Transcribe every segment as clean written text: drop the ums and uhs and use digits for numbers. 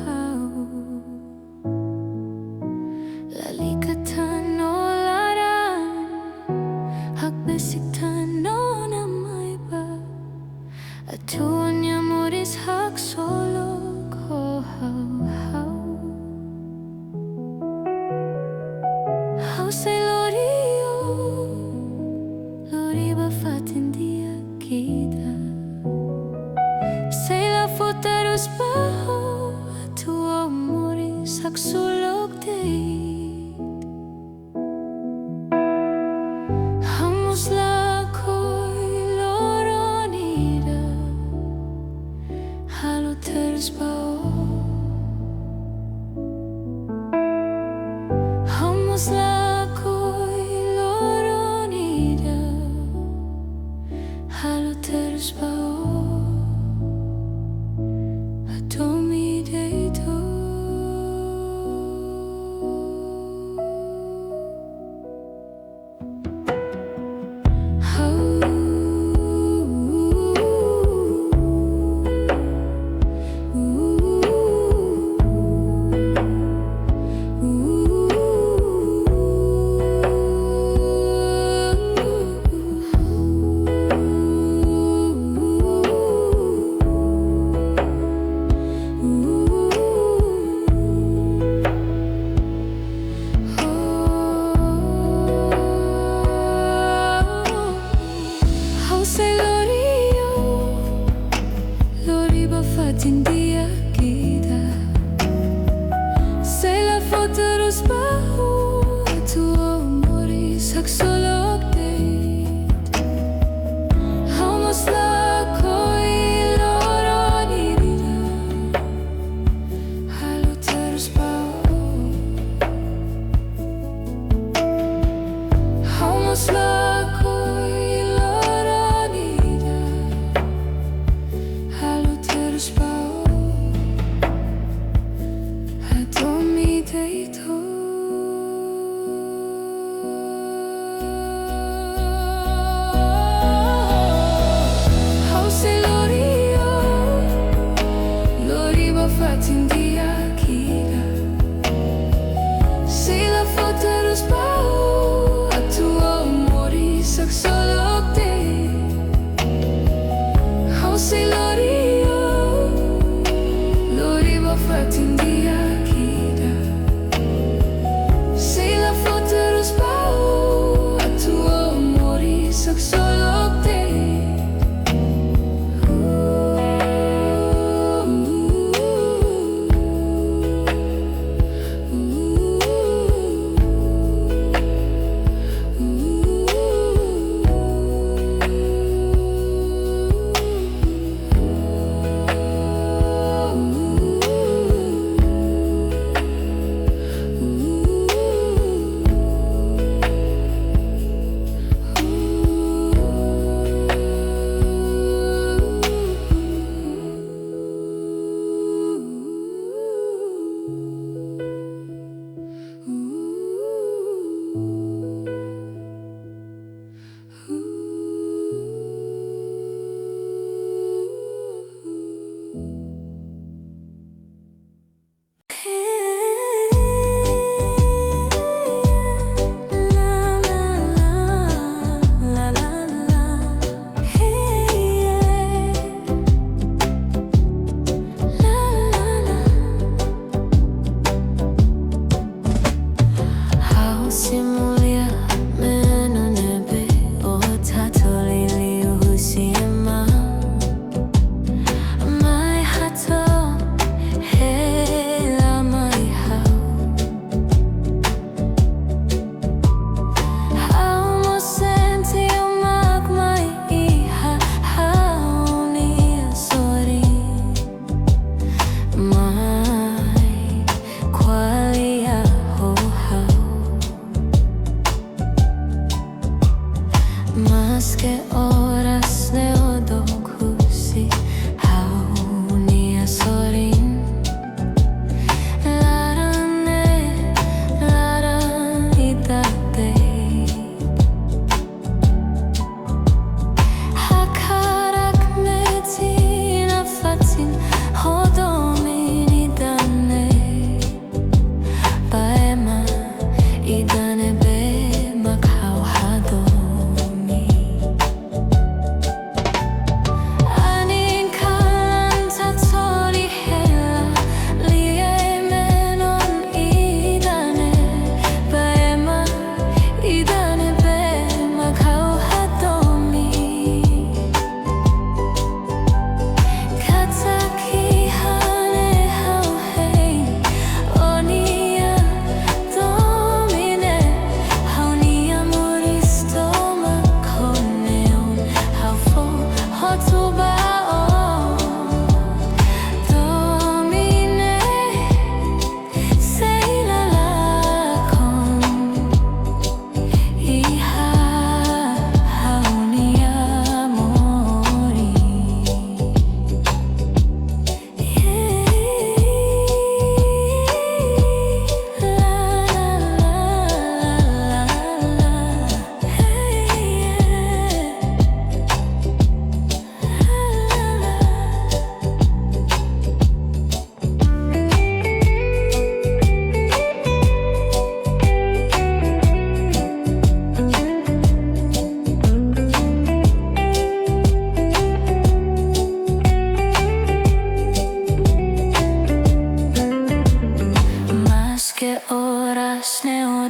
hau Lalikatan o larang Hakbesitan o namay ba Atuan niya muris hak solok ho hau Hau say lorio Lori ba fatin dia kita Say la fotaros baho Tua muris hak solok day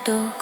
Molok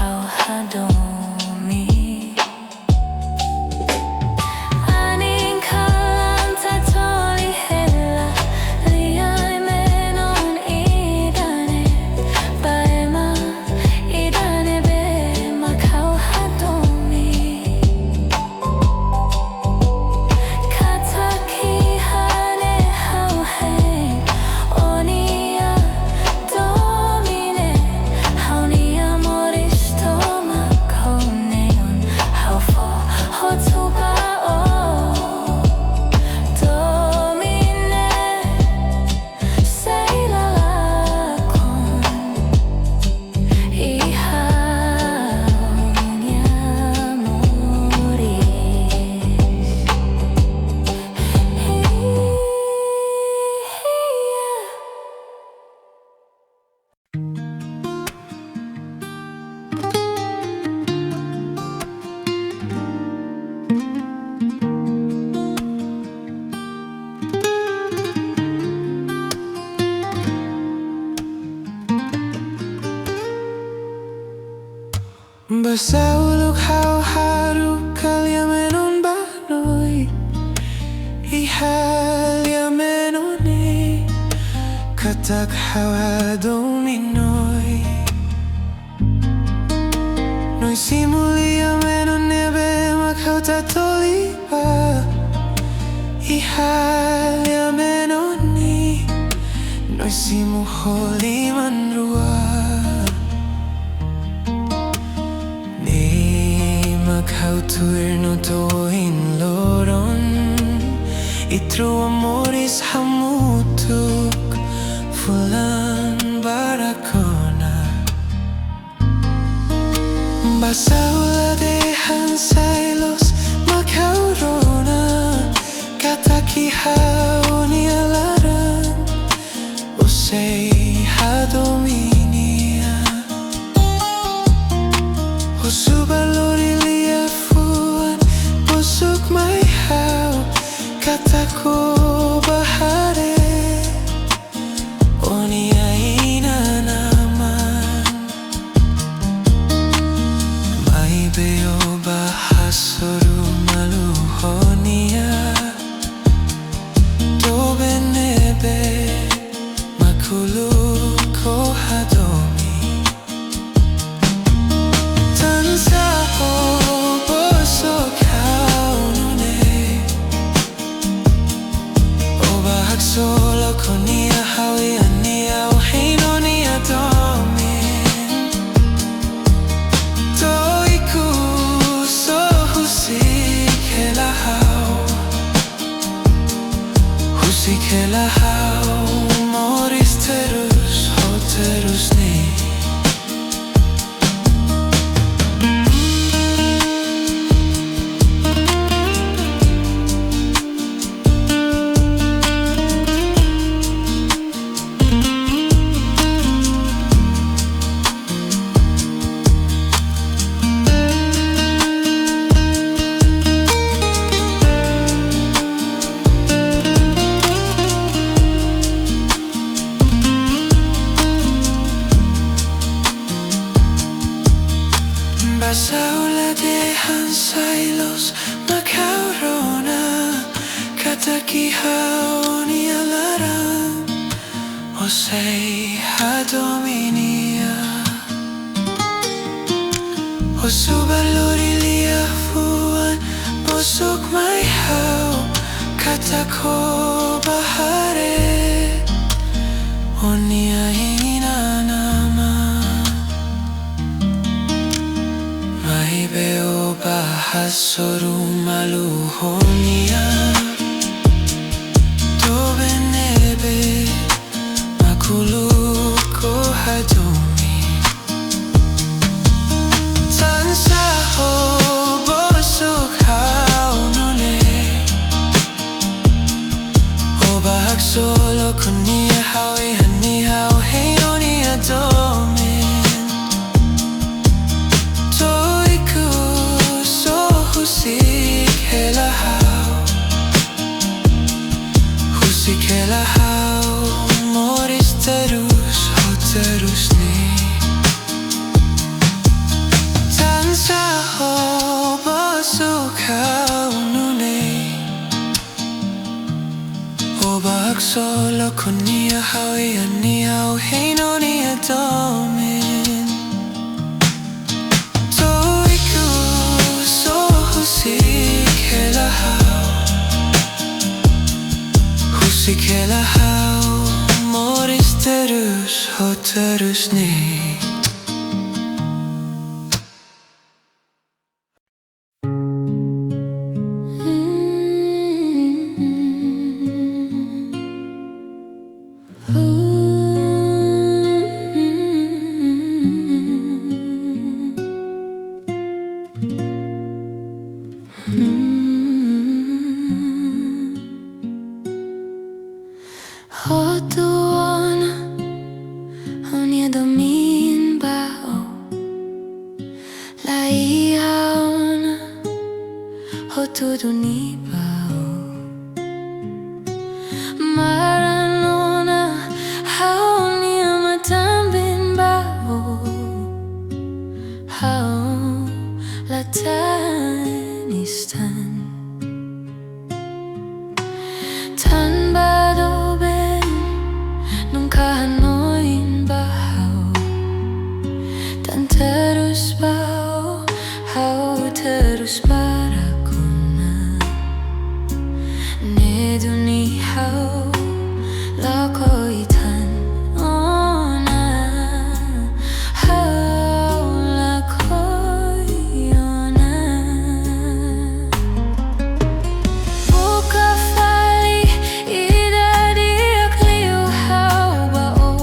Hau Hatene Anin Kalan Lia Menon Seluk hau haru Lia Menon banoi Lia Menon katak hau dominoi Noi simu Lia Menon nebe makau tatolipa Lia Menon Noi simu holi manrua Kau tuir no toin loron Itro amoris hamutuk Fulan barakona Basaula de hansailos Makau rona Kataki hau ni alaran Osei hadominia Osubalori Busuk mai hau kataku bahare Onia ina naman Mai beo bahasoru maluhonia Tobe nebe makulu kohadomi Tansaho busuk Solo konia hawi ania uhino nia domin Toiku so husik hau Moris terus ho terus ni Basaula de hansailos makau rona Kataki hau ni alaran Osei hadominia Osubalori lia fuan Busuk mai hau Katako bahare Onia ina Beo bahasoru maluhonia Tobe nebe makulu kohadomi Tansaho busuk hau nole Husikela hau moris terus ho terus ni Tansa ho bosok hau nune Obak solo kunia hau ia ni hau heino ni adomin Toiku so husikela hau Husikela hau moris terus ho terus ni Hotuona honia domin bao laiaona hotuduni bao maranona haonia matambin bao hao latanistan Terus bau, hau terus barakuna Ne duni hau, lakoi tan ona Hau lakoi ona Buka Fali, ida diak liu hau bao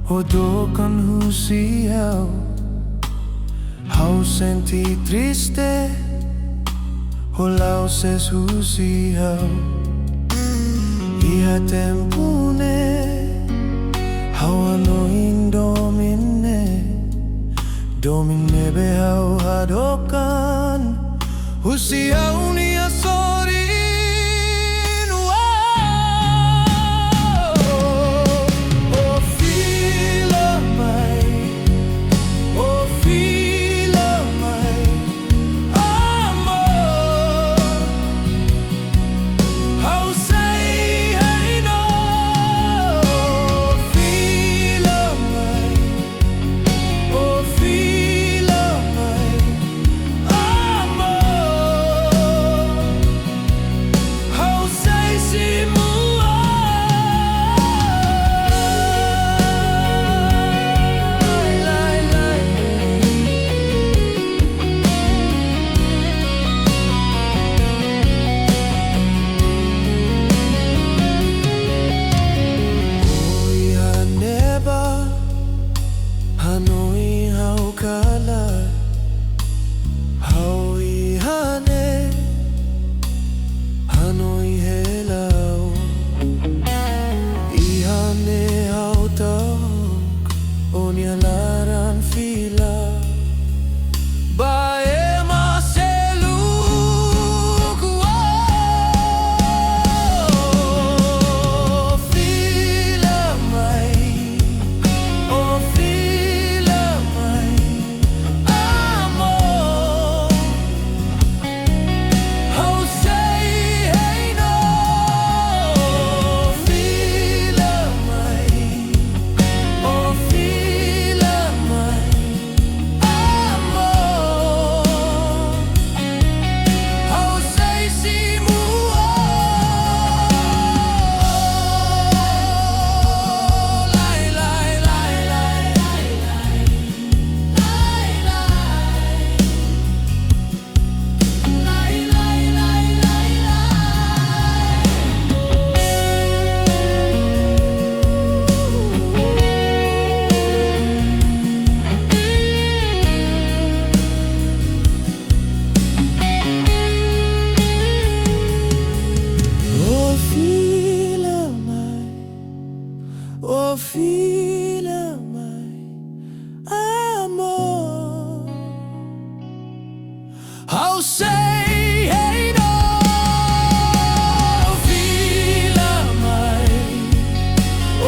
Odokan husiau, hau senti triste, holau ses husiau. Iha tempune, hau anoin domine behau hadokan, husiau ni asorin. Oh Fila Mai, oh Fila Mai, amor, how say I know. Fila Mai, oh Fila Mai, amor, how say si mua. Hanoi hau kalan, hau ihane, Hanoi helau, ihane hau tauk, onia laran fila, bae ma seluk. Oh Fila Mai, oh Fila Mai, amor, how say hey no. Fila Mai, oh Fila Mai, amor, how say si mua. Lai lai lai lai lai lai lai lai lai lai lai Oh Fila Mai, oh Fila Mai, amor, how say hey no. Fila Mai,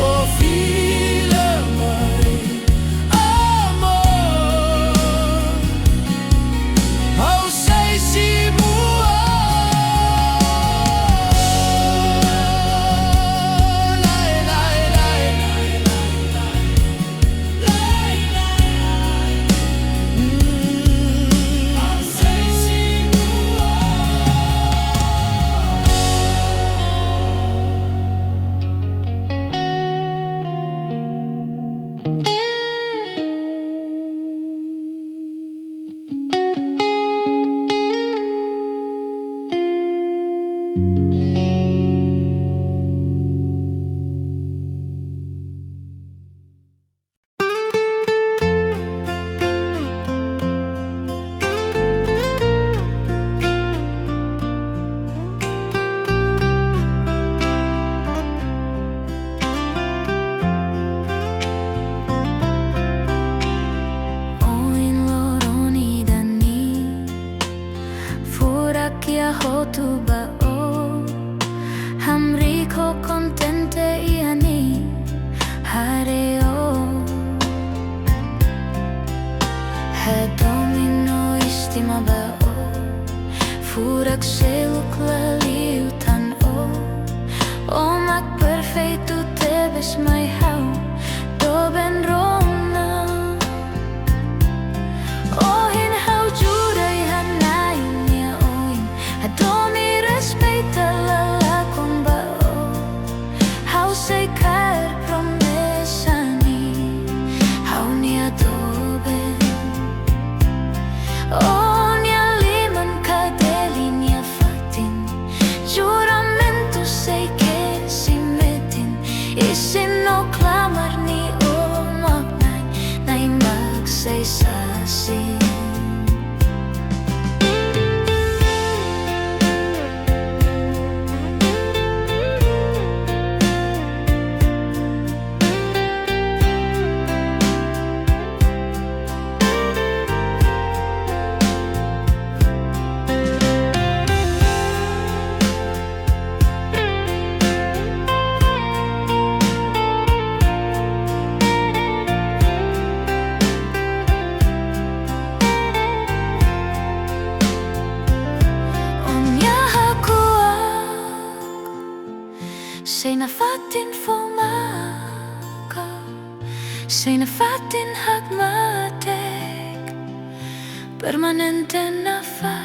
oh Fila Mai, amor, how say si mua. Lai lai lai lai lai lai how say si mua. Oin loroni dani, furakia hotu bao, hamri ko contente iani, hareo, hadomino istima bao, furak seluk laliutan o, omak perfeito tebes mai hau, doben rona. Ohin hau jurai hanai nia oin, adomi respeita lalakon bao, hau say kar promesani, hau nia doben. Oh nia liman kadeli nia fatin, juramento sei que si metin, Isin No Klamar. sasi. Sina fatin fomaka, sina fatin hagmatek, permanente na fa.